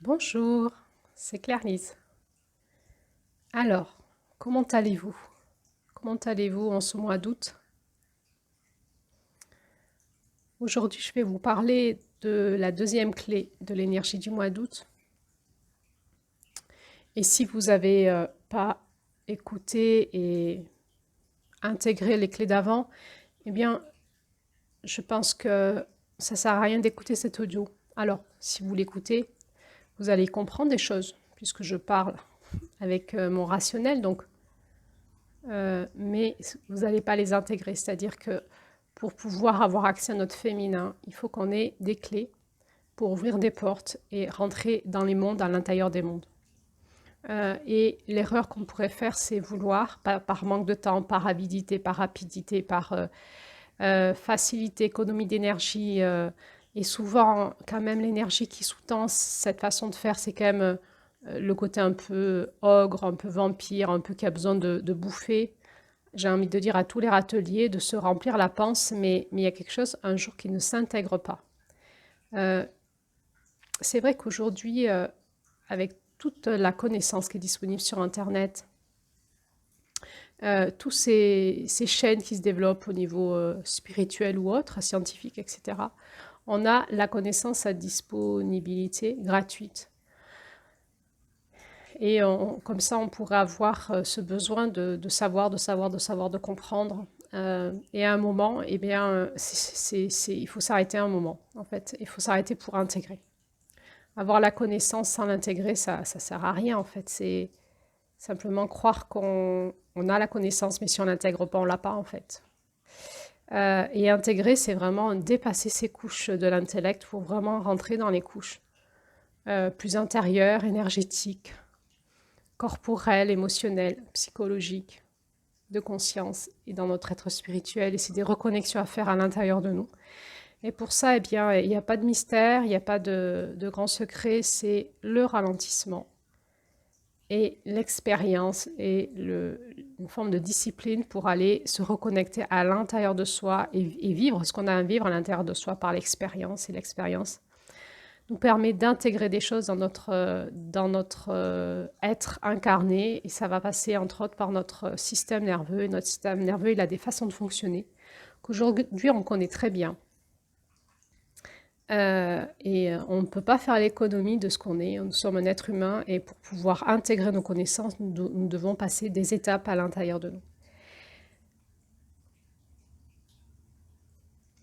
Bonjour, c'est Claire-Lise. Alors, comment allez-vous? Comment allez-vous en ce mois d'août? Aujourd'hui, je vais vous parler de la deuxième clé de l'énergie du mois d'août. Et si vous n'avez pas écouté et intégré les clés d'avant, eh bien, je pense que ça ne sert à rien d'écouter cet audio. Alors, si vous l'écoutez, vous allez comprendre des choses, puisque je parle avec mon rationnel, donc mais vous n'allez pas les intégrer. C'est-à-dire que pour pouvoir avoir accès à notre féminin, il faut qu'on ait des clés pour ouvrir des portes et rentrer dans les mondes, à l'intérieur des mondes. Et l'erreur qu'on pourrait faire, c'est vouloir, par manque de temps, par avidité, par rapidité, par facilité, économie d'énergie, et souvent, quand même, l'énergie qui sous-tend cette façon de faire, c'est quand même le côté un peu ogre, un peu vampire, un peu qui a besoin de bouffer. J'ai envie de dire à tous les râteliers de se remplir la panse, mais il y a quelque chose un jour qui ne s'intègre pas. Euh, c'est vrai qu'aujourd'hui, avec toute la connaissance qui est disponible sur Internet, tous ces chaînes qui se développent au niveau spirituel ou autre, scientifique, etc., on a la connaissance à disponibilité gratuite. Et comme ça, on pourrait avoir ce besoin de savoir, de comprendre. Et à un moment, eh bien, il faut s'arrêter un moment, en fait. Il faut s'arrêter pour intégrer. Avoir la connaissance sans l'intégrer, ça ne sert à rien, en fait. C'est simplement croire qu'on a la connaissance, mais si on l'intègre pas, on l'a pas, en fait. Et intégrer, c'est vraiment dépasser ces couches de l'intellect pour vraiment rentrer dans les couches plus intérieures, énergétiques, corporelles, émotionnelles, psychologiques, de conscience et dans notre être spirituel. Et c'est des reconnexions à faire à l'intérieur de nous. Et pour ça, eh bien, il n'y a pas de mystère, il n'y a pas de grand secret, c'est le ralentissement et l'expérience et une forme de discipline pour aller se reconnecter à l'intérieur de soi et vivre ce qu'on a à vivre à l'intérieur de soi par l'expérience. Et l'expérience nous permet d'intégrer des choses dans notre être incarné. Et ça va passer entre autres par notre système nerveux. Et notre système nerveux, il a des façons de fonctionner qu'aujourd'hui on connaît très bien. Et on ne peut pas faire l'économie de ce qu'on est. Nous sommes un être humain et pour pouvoir intégrer nos connaissances, nous devons passer des étapes à l'intérieur de nous.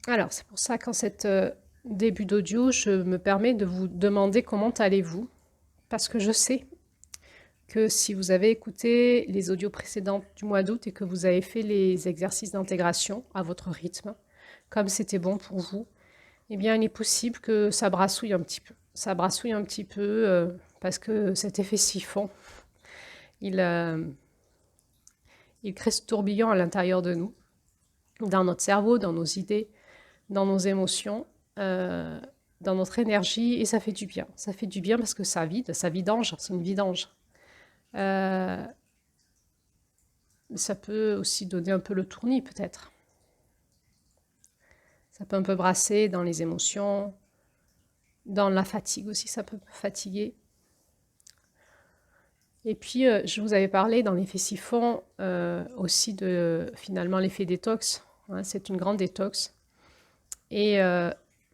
Alors, c'est pour ça qu'en cet début d'audio, je me permets de vous demander comment allez-vous, parce que je sais que si vous avez écouté les audios précédents du mois d'août et que vous avez fait les exercices d'intégration à votre rythme, comme c'était bon pour vous, eh bien, il est possible que ça brassouille un petit peu. Ça brassouille un petit peu parce que cet effet siphon, il, euh, il crée ce tourbillon à l'intérieur de nous, dans notre cerveau, dans nos idées, dans nos émotions, euh, dans notre énergie, et ça fait du bien. Ça fait du bien parce que ça vidange, c'est une vidange. Euh, Ça peut aussi donner un peu le tournis, peut-être. Ça peut un peu brasser dans les émotions, dans la fatigue aussi, ça peut fatiguer. Et puis, je vous avais parlé dans l'effet siphon aussi de finalement l'effet détox. Hein, c'est une grande détox. Et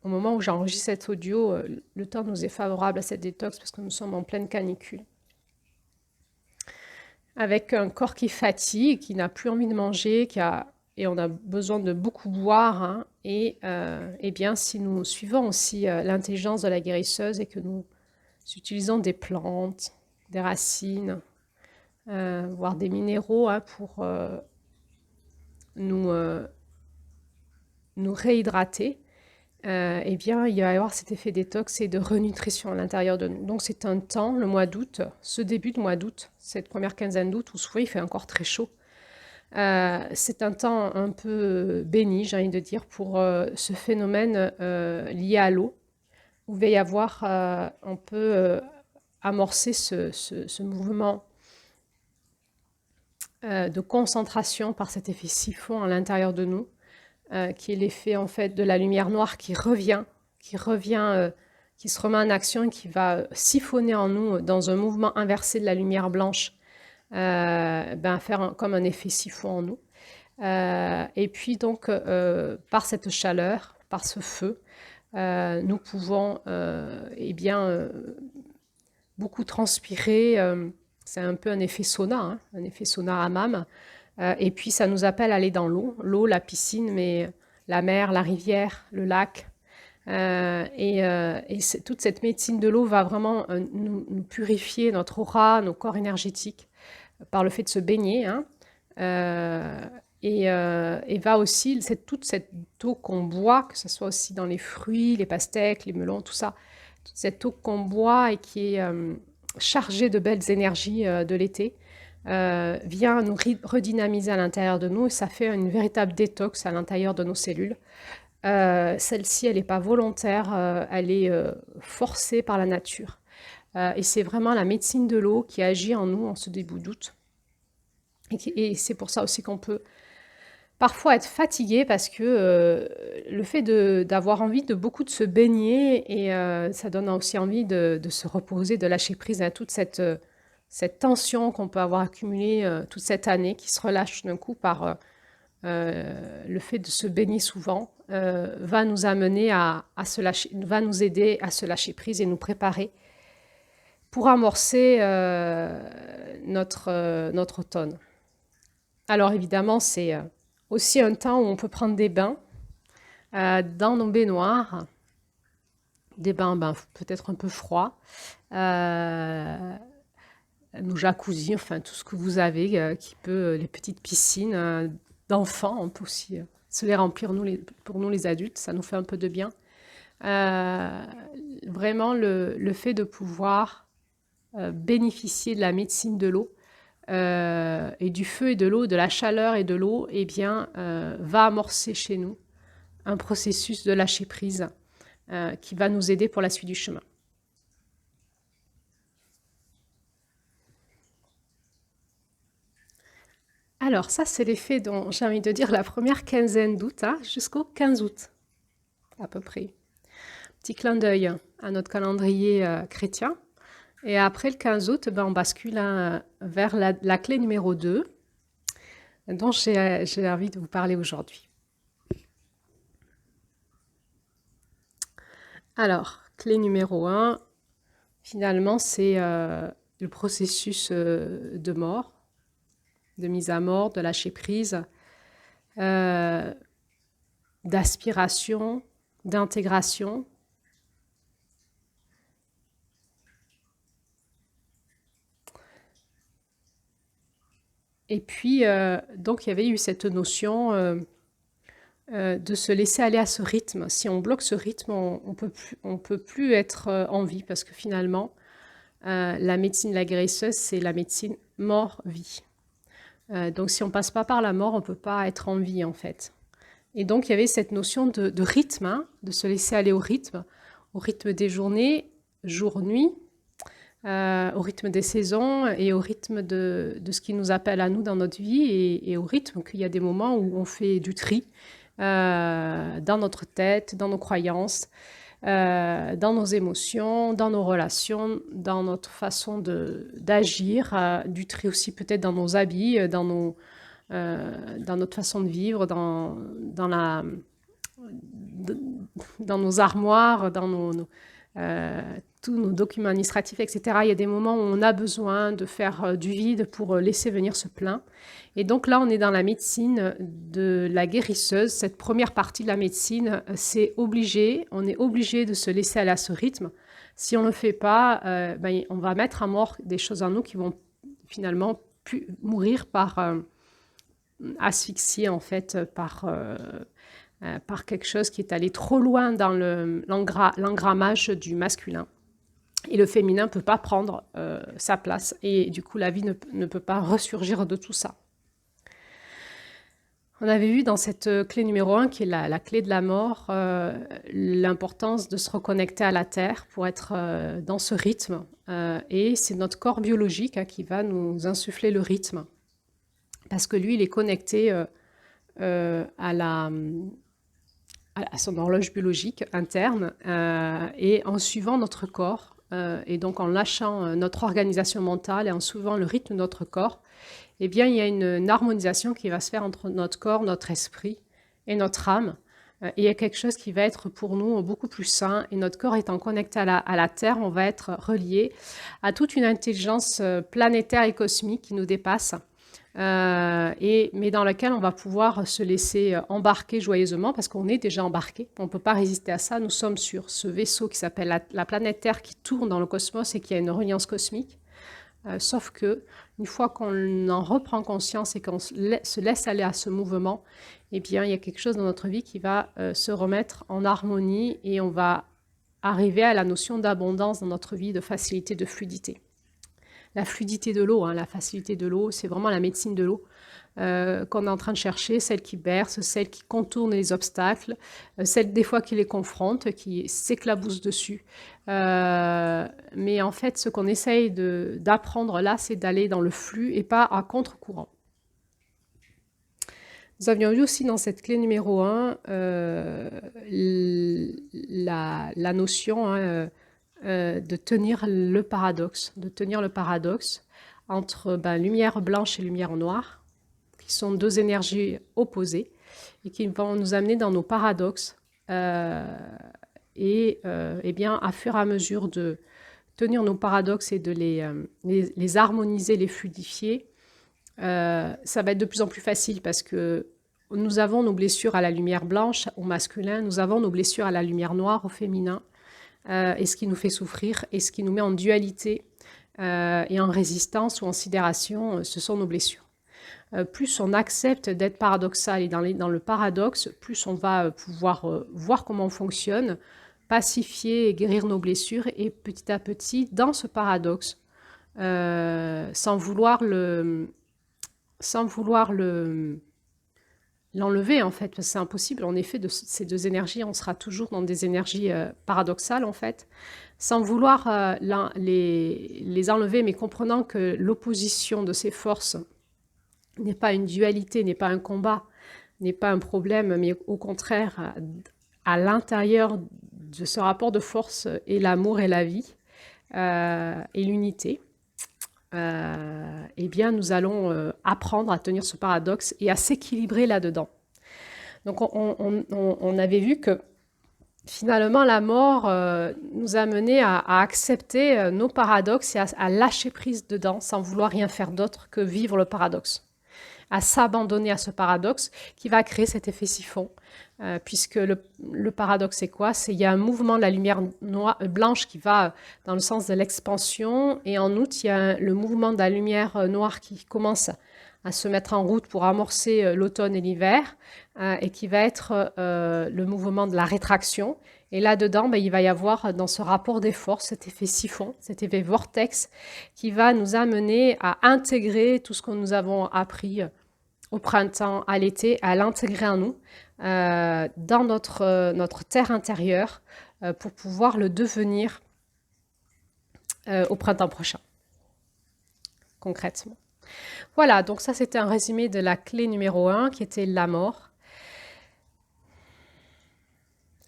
au moment où j'enregistre cet audio, le temps nous est favorable à cette détox parce que nous sommes en pleine canicule. Avec un corps qui fatigue, qui n'a plus envie de manger, et on a besoin de beaucoup boire. Hein, et bien, si nous suivons aussi l'intelligence de la guérisseuse et que nous utilisons des plantes, des racines, voire des minéraux hein, pour nous, nous réhydrater, eh bien, il va y avoir cet effet détox et de renutrition à l'intérieur de nous. Donc, c'est un temps, le mois d'août, ce début de mois d'août, cette première quinzaine d'août, où souvent il fait encore très chaud. C'est un temps un peu béni, j'ai envie de dire, pour ce phénomène lié à l'eau, où il va y avoir, on peut amorcer ce mouvement de concentration par cet effet siphon à l'intérieur de nous, qui est l'effet en fait de la lumière noire qui revient qui se remet en action et qui va siphonner en nous dans un mouvement inversé de la lumière blanche, faire comme un effet siphon en nous. Et puis donc, par cette chaleur, par ce feu, nous pouvons beaucoup transpirer. C'est un peu un effet sauna, hein, un effet sauna hammam. Et puis ça nous appelle à aller dans l'eau, la piscine, mais la mer, la rivière, le lac. Toute cette médecine de l'eau va vraiment nous purifier notre aura, nos corps énergétiques par le fait de se baigner, hein. Et va aussi, toute cette eau qu'on boit, que ce soit aussi dans les fruits, les pastèques, les melons, tout ça, toute cette eau qu'on boit et qui est chargée de belles énergies de l'été, vient nous redynamiser à l'intérieur de nous et ça fait une véritable détox à l'intérieur de nos cellules. Celle-ci, elle n'est pas volontaire, elle est forcée par la nature. Et c'est vraiment la médecine de l'eau qui agit en nous en ce début d'août. Et c'est pour ça aussi qu'on peut parfois être fatigué parce que le fait d'avoir envie de beaucoup de se baigner et ça donne aussi envie de se reposer, de lâcher prise à toute cette tension qu'on peut avoir accumulée toute cette année qui se relâche d'un coup par le fait de se baigner souvent, va nous amener à se lâcher, va nous aider à se lâcher prise et nous préparer pour amorcer notre automne. Alors évidemment, c'est aussi un temps où on peut prendre des bains dans nos baignoires, des bains peut-être un peu froids, nos jacuzzis, enfin tout ce que vous avez, les petites piscines d'enfants, on peut aussi se les remplir pour nous les adultes, ça nous fait un peu de bien. Vraiment le fait de pouvoir bénéficier de la médecine de l'eau, et du feu et de l'eau, de la chaleur et de l'eau, va amorcer chez nous un processus de lâcher prise qui va nous aider pour la suite du chemin. Alors ça, c'est l'effet dont j'ai envie de dire la première quinzaine d'août, hein, jusqu'au 15 août à peu près. Petit clin d'œil à notre calendrier chrétien. Et après le 15 août, on bascule vers la clé numéro 2, dont j'ai envie de vous parler aujourd'hui. Alors, clé numéro 1, finalement, c'est le processus de mort, de mise à mort, de lâcher prise, d'aspiration, d'intégration. Et puis, donc, il y avait eu cette notion de se laisser aller à ce rythme. Si on bloque ce rythme, on peut plus être en vie parce que finalement, la médecine de la guérisseuse, c'est la médecine mort-vie. Donc, si on passe pas par la mort, on peut pas être en vie en fait. Et donc, il y avait cette notion de rythme, hein, de se laisser aller au rythme des journées, jour-nuit, au rythme des saisons et au rythme de ce qui nous appelle à nous dans notre vie et au rythme qu'il y a des moments où on fait du tri dans notre tête, dans nos croyances, dans nos émotions, dans nos relations, dans notre façon d'agir, du tri aussi peut-être dans nos habits, dans notre façon de vivre, dans nos armoires, dans tous nos documents administratifs, etc. Il y a des moments où on a besoin de faire du vide pour laisser venir ce plein. Et donc là, on est dans la médecine de la guérisseuse. Cette première partie de la médecine, c'est obligé. On est obligé de se laisser aller à ce rythme. Si on ne le fait pas, on va mettre à mort des choses en nous qui vont finalement mourir par asphyxie, en fait, par quelque chose qui est allé trop loin dans l'engrammage du masculin. Et le féminin ne peut pas prendre sa place. Et du coup, la vie ne peut pas ressurgir de tout ça. On avait vu dans cette clé numéro 1, qui est la clé de la mort, l'importance de se reconnecter à la terre pour être dans ce rythme. Et c'est notre corps biologique qui va nous insuffler le rythme. Parce que lui, il est connecté à à son horloge biologique interne et en suivant notre corps et donc en lâchant notre organisation mentale et en suivant le rythme de notre corps, eh bien, il y a une harmonisation qui va se faire entre notre corps, notre esprit et notre âme. Et il y a quelque chose qui va être pour nous beaucoup plus sain. Et notre corps étant connecté à la Terre, on va être relié à toute une intelligence planétaire et cosmique qui nous dépasse. Mais dans laquelle on va pouvoir se laisser embarquer joyeusement parce qu'on est déjà embarqué. On ne peut pas résister à ça. Nous sommes sur ce vaisseau qui s'appelle la planète Terre qui tourne dans le cosmos et qui a une reliance cosmique. Sauf que une fois qu'on en reprend conscience et qu'on se laisse aller à ce mouvement, eh bien, il y a quelque chose dans notre vie qui va se remettre en harmonie et on va arriver à la notion d'abondance dans notre vie, de facilité, de fluidité. La fluidité de l'eau, la facilité de l'eau, c'est vraiment la médecine de l'eau qu'on est en train de chercher, celle qui berce, celle qui contourne les obstacles, celle des fois qui les confronte, qui s'éclabousse dessus. Mais en fait, ce qu'on essaye d'apprendre là, c'est d'aller dans le flux et pas à contre-courant. Nous avions vu aussi dans cette clé numéro 1 la notion de tenir le paradoxe, entre lumière blanche et lumière noire, qui sont deux énergies opposées et qui vont nous amener dans nos paradoxes. Et bien, à fur et à mesure de tenir nos paradoxes et de les harmoniser, les fluidifier, ça va être de plus en plus facile parce que nous avons nos blessures à la lumière blanche, au masculin, nous avons nos blessures à la lumière noire, au féminin, et ce qui nous fait souffrir, et ce qui nous met en dualité et en résistance ou en sidération, ce sont nos blessures. Plus on accepte d'être paradoxal et dans le paradoxe, plus on va pouvoir voir comment on fonctionne, pacifier et guérir nos blessures et petit à petit, dans ce paradoxe, sans vouloir l'enlever en fait, parce que c'est impossible. En effet, de ces deux énergies, on sera toujours dans des énergies paradoxales en fait, sans vouloir les enlever, mais comprenant que l'opposition de ces forces n'est pas une dualité, n'est pas un combat, n'est pas un problème, mais au contraire, à l'intérieur de ce rapport de force est l'amour et la vie et l'unité. Eh bien, nous allons apprendre à tenir ce paradoxe et à s'équilibrer là-dedans. Donc, on avait vu que finalement, la mort nous a menés à accepter nos paradoxes et à lâcher prise dedans sans vouloir rien faire d'autre que vivre le paradoxe. À s'abandonner à ce paradoxe qui va créer cet effet siphon. Puisque le paradoxe, c'est quoi? Il y a un mouvement de la lumière blanche qui va dans le sens de l'expansion, et en outre, il y a le mouvement de la lumière noire qui commence à se mettre en route pour amorcer l'automne et l'hiver, et qui va être le mouvement de la rétraction. Et là-dedans, il va y avoir dans ce rapport des forces cet effet siphon, cet effet vortex qui va nous amener à intégrer tout ce que nous avons appris au printemps, à l'été, à l'intégrer en nous, dans notre terre intérieure, pour pouvoir le devenir au printemps prochain, concrètement. Voilà, donc ça c'était un résumé de la clé numéro 1 qui était la mort.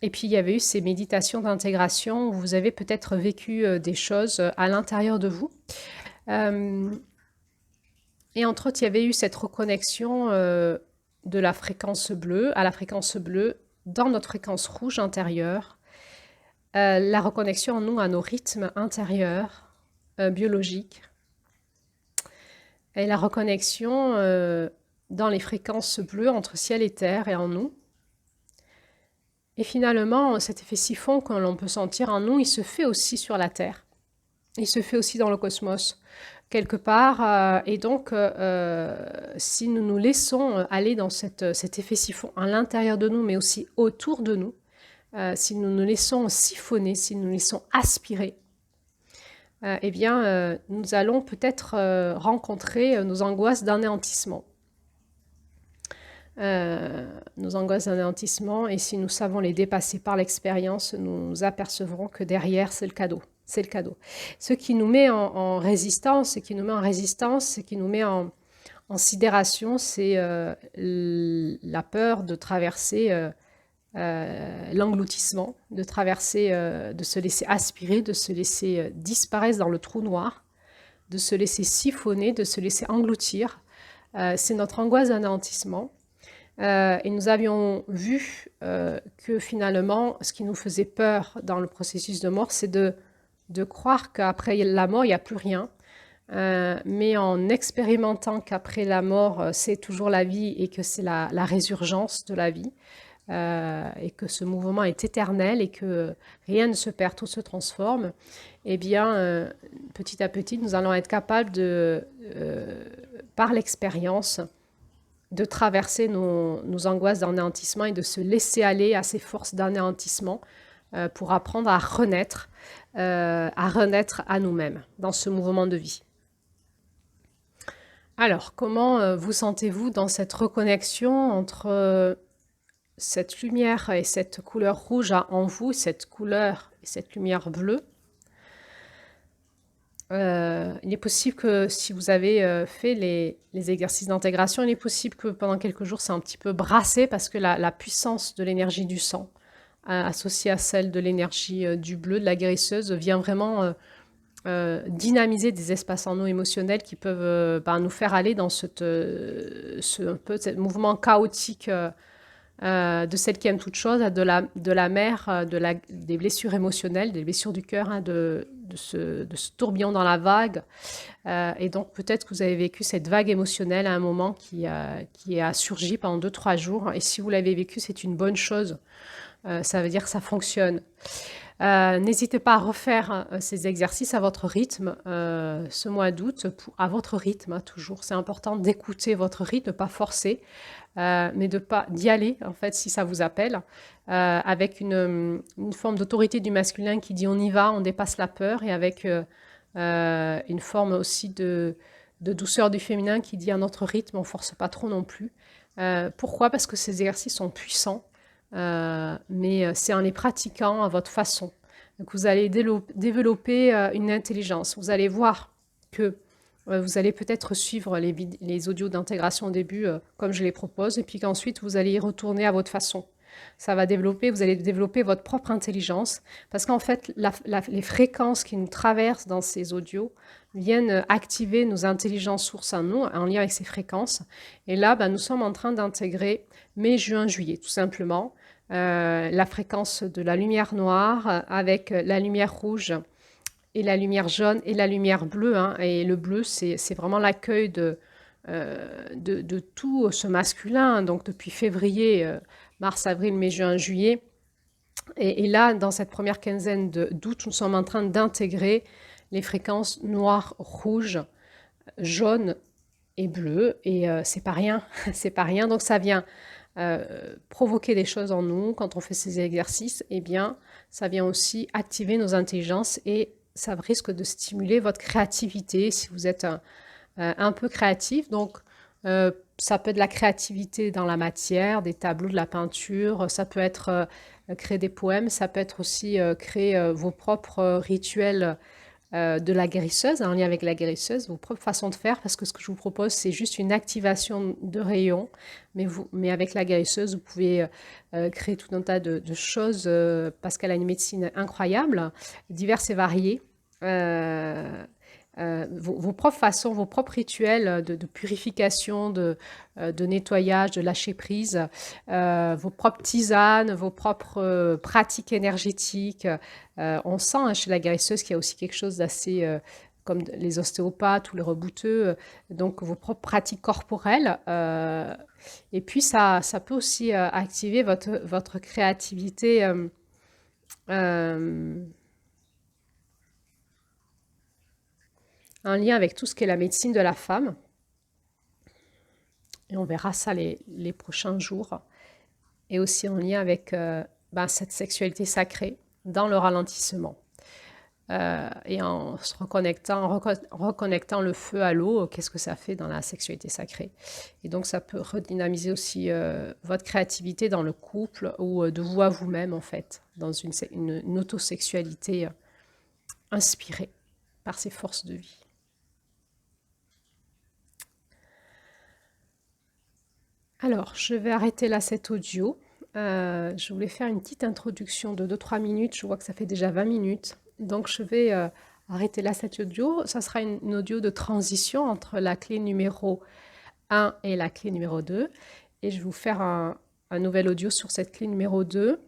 Et puis il y avait eu ces méditations d'intégration où vous avez peut-être vécu des choses à l'intérieur de vous. Et entre autres, il y avait eu cette reconnexion de la fréquence bleue à la fréquence bleue dans notre fréquence rouge intérieure. La reconnexion en nous à nos rythmes intérieurs, biologiques. Et la reconnexion dans les fréquences bleues entre ciel et terre et en nous. Et finalement, cet effet siphon que l'on peut sentir en nous, il se fait aussi sur la Terre. Il se fait aussi dans le cosmos, quelque part. Et donc, si nous nous laissons aller dans cet effet siphon à l'intérieur de nous, mais aussi autour de nous, si nous nous laissons siphonner, si nous nous laissons aspirer, eh bien, nous allons peut-être rencontrer nos angoisses d'anéantissement. Nos angoisses d'anéantissement, et si nous savons les dépasser par l'expérience, nous apercevrons que derrière, c'est le cadeau. C'est le cadeau. Ce qui nous met en résistance, ce qui nous met en résistance, ce qui nous met en sidération, c'est la peur de traverser l'engloutissement, de traverser, de se laisser aspirer, de se laisser disparaître dans le trou noir, de se laisser siphonner, de se laisser engloutir. C'est notre angoisse d'anéantissement. Et nous avions vu que finalement, ce qui nous faisait peur dans le processus de mort, c'est de croire qu'après la mort, il n'y a plus rien. Mais en expérimentant qu'après la mort, c'est toujours la vie et que c'est la résurgence de la vie, et que ce mouvement est éternel et que rien ne se perd, tout se transforme, eh bien, petit à petit, nous allons être capables par l'expérience, de traverser nos angoisses d'anéantissement et de se laisser aller à ces forces d'anéantissement pour apprendre à renaître à nous-mêmes dans ce mouvement de vie. Alors, comment vous sentez-vous dans cette reconnexion entre cette lumière et cette couleur rouge en vous, cette couleur et cette lumière bleue? Il est possible que si vous avez fait les exercices d'intégration, il est possible que pendant quelques jours, c'est un petit peu brassé parce que la puissance de l'énergie du sang, associée à celle de l'énergie du bleu, de la guérisseuse, vient vraiment dynamiser des espaces en nous émotionnels qui peuvent nous faire aller dans un peu ce mouvement chaotique de celle qui aime toute chose, de la mer, des blessures émotionnelles, des blessures du cœur, de ce tourbillon dans la vague. Et donc peut-être que vous avez vécu cette vague émotionnelle à un moment qui a surgi pendant 2-3 jours. Et si vous l'avez vécu, c'est une bonne chose. Ça veut dire que ça fonctionne. N'hésitez pas à refaire ces exercices à votre rythme ce mois d'août, à votre rythme toujours. C'est important d'écouter votre rythme, de ne pas forcer, mais d'y aller en fait si ça vous appelle, avec une forme d'autorité du masculin qui dit on y va, on dépasse la peur, et avec une forme aussi de douceur du féminin qui dit à notre rythme, on ne force pas trop non plus. Pourquoi? Parce que ces exercices sont puissants. Mais c'est en les pratiquant à votre façon. Donc vous allez développer une intelligence. Vous allez voir que vous allez peut-être suivre les audios d'intégration au début comme je les propose, et puis qu'ensuite vous allez y retourner à votre façon. Ça va développer, vous allez développer votre propre intelligence, parce qu'en fait, les fréquences qui nous traversent dans ces audios viennent activer nos intelligences sources en nous, en lien avec ces fréquences. Et là, nous sommes en train d'intégrer mai, juin, juillet, tout simplement. La fréquence de la lumière noire avec la lumière rouge et la lumière jaune et la lumière bleue. Et le bleu, c'est vraiment l'accueil de tout ce masculin. Donc depuis février, mars, avril, mai, juin, juillet. Et là, dans cette première quinzaine d'août, nous sommes en train d'intégrer les fréquences noires, rouges, jaunes et bleues. Et c'est pas rien, c'est pas rien. Donc ça vient provoquer des choses en nous quand on fait ces exercices. Eh bien, ça vient aussi activer nos intelligences et ça risque de stimuler votre créativité si vous êtes un peu créatif. Donc, ça peut être de la créativité dans la matière, des tableaux, de la peinture, ça peut être créer des poèmes, ça peut être aussi créer vos propres rituels de la guérisseuse, en lien avec la guérisseuse, vos propres façons de faire, parce que ce que je vous propose, c'est juste une activation de rayons, mais avec la guérisseuse, vous pouvez créer tout un tas de choses, parce qu'elle a une médecine incroyable, diverses et variées. Vos propres façons, vos propres rituels de purification, de nettoyage, de lâcher prise, vos propres tisanes, vos propres pratiques énergétiques. On sent chez la guérisseuse qu'il y a aussi quelque chose d'assez, comme les ostéopathes ou les rebouteux, donc vos propres pratiques corporelles. Et puis ça peut aussi activer votre créativité. En lien avec tout ce qui est la médecine de la femme. Et on verra ça les prochains jours. Et aussi en lien avec cette sexualité sacrée dans le ralentissement. Et en se reconnectant le feu à l'eau, qu'est-ce que ça fait dans la sexualité sacrée. Et donc ça peut redynamiser aussi votre créativité dans le couple ou de vous à vous-même en fait, dans une autosexualité inspirée par ces forces de vie. Alors, je vais arrêter là cet audio. Je voulais faire une petite introduction de 2-3 minutes. Je vois que ça fait déjà 20 minutes. Donc, je vais arrêter là cet audio. Ça sera une audio de transition entre la clé numéro 1 et la clé numéro 2. Et je vais vous faire un nouvel audio sur cette clé numéro 2.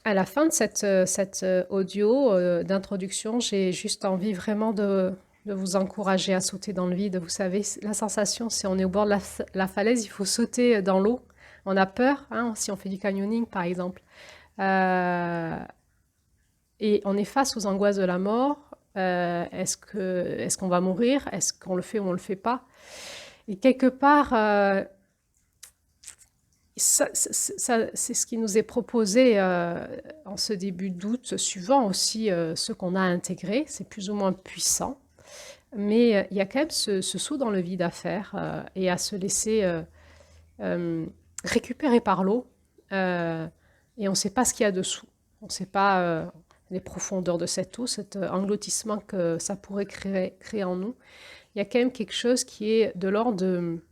À la fin de cette audio d'introduction, j'ai juste envie vraiment de vous encourager à sauter dans le vide. Vous savez, la sensation, si on est au bord de la falaise, il faut sauter dans l'eau. On a peur, hein, si on fait du canyoning par exemple. Et on est face aux angoisses de la mort. Est-ce qu'on va mourir? Est-ce qu'on le fait ou on ne le fait pas? Et quelque part, c'est ce qui nous est proposé en ce début d'août, suivant aussi ce qu'on a intégré. C'est plus ou moins puissant. Mais il y a quand même ce saut dans le vide à faire et à se laisser récupérer par l'eau. Et on ne sait pas ce qu'il y a dessous. On ne sait pas les profondeurs de cette eau, cet engloutissement que ça pourrait créer en nous. Il y a quand même quelque chose qui est de l'ordre de...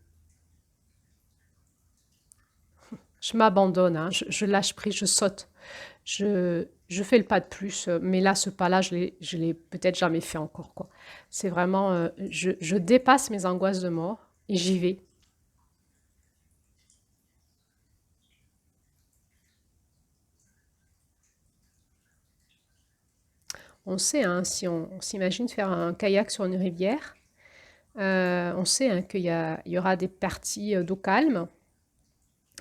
Je m'abandonne, hein, je lâche prise, je saute. Je fais le pas de plus, mais là, ce pas-là, je l'ai peut-être jamais fait encore, quoi. C'est vraiment, je dépasse mes angoisses de mort et j'y vais. On sait, hein, si on s'imagine faire un kayak sur une rivière, on sait hein, il y aura des parties d'eau calme,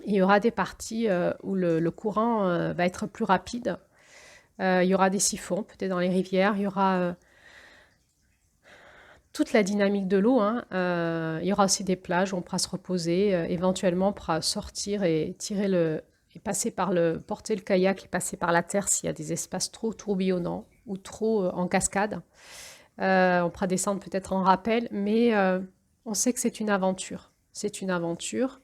il y aura des parties où le courant va être plus rapide. Il y aura des siphons, peut-être dans les rivières, il y aura toute la dynamique de l'eau, hein. Il y aura aussi des plages où on pourra se reposer, éventuellement on pourra sortir et porter le kayak et passer par la terre s'il y a des espaces trop tourbillonnants ou trop en cascade. On pourra descendre peut-être en rappel, mais on sait que c'est une aventure. C'est une aventure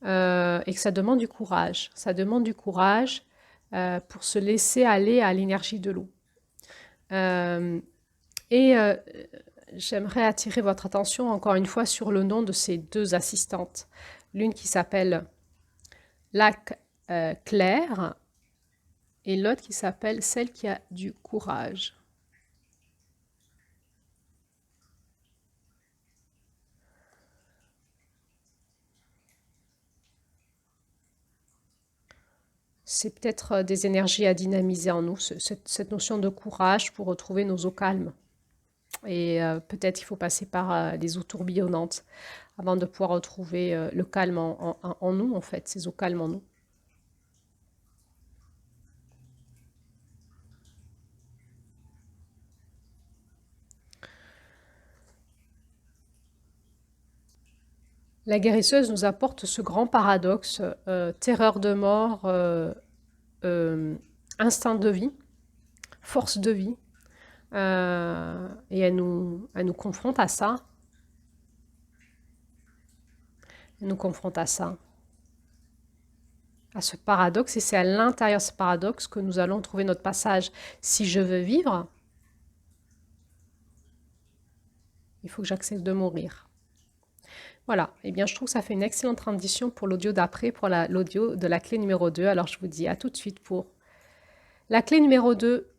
et que ça demande du courage. Ça demande du courage pour se laisser aller à l'énergie de l'eau. Euh, et j'aimerais attirer votre attention encore une fois sur le nom de ces deux assistantes. L'une qui s'appelle Lac Claire et l'autre qui s'appelle Celle qui a du courage. C'est peut-être des énergies à dynamiser en nous, cette notion de courage pour retrouver nos eaux calmes. Et peut-être il faut passer par les eaux tourbillonnantes avant de pouvoir retrouver le calme en nous, en fait, ces eaux calmes en nous. La guérisseuse nous apporte ce grand paradoxe, terreur de mort, euh, instinct de vie, force de vie. Et elle nous confronte à ça. Elle nous confronte à ça, à ce paradoxe. Et c'est à l'intérieur de ce paradoxe que nous allons trouver notre passage. Si je veux vivre, il faut que j'accepte de mourir. Voilà, eh bien je trouve que ça fait une excellente transition pour l'audio d'après, pour l'audio de la clé numéro 2. Alors je vous dis à tout de suite pour la clé numéro 2.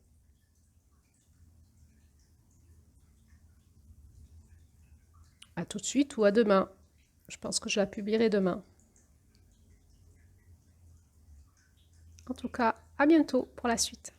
À tout de suite ou à demain. Je pense que je la publierai demain. En tout cas, à bientôt pour la suite.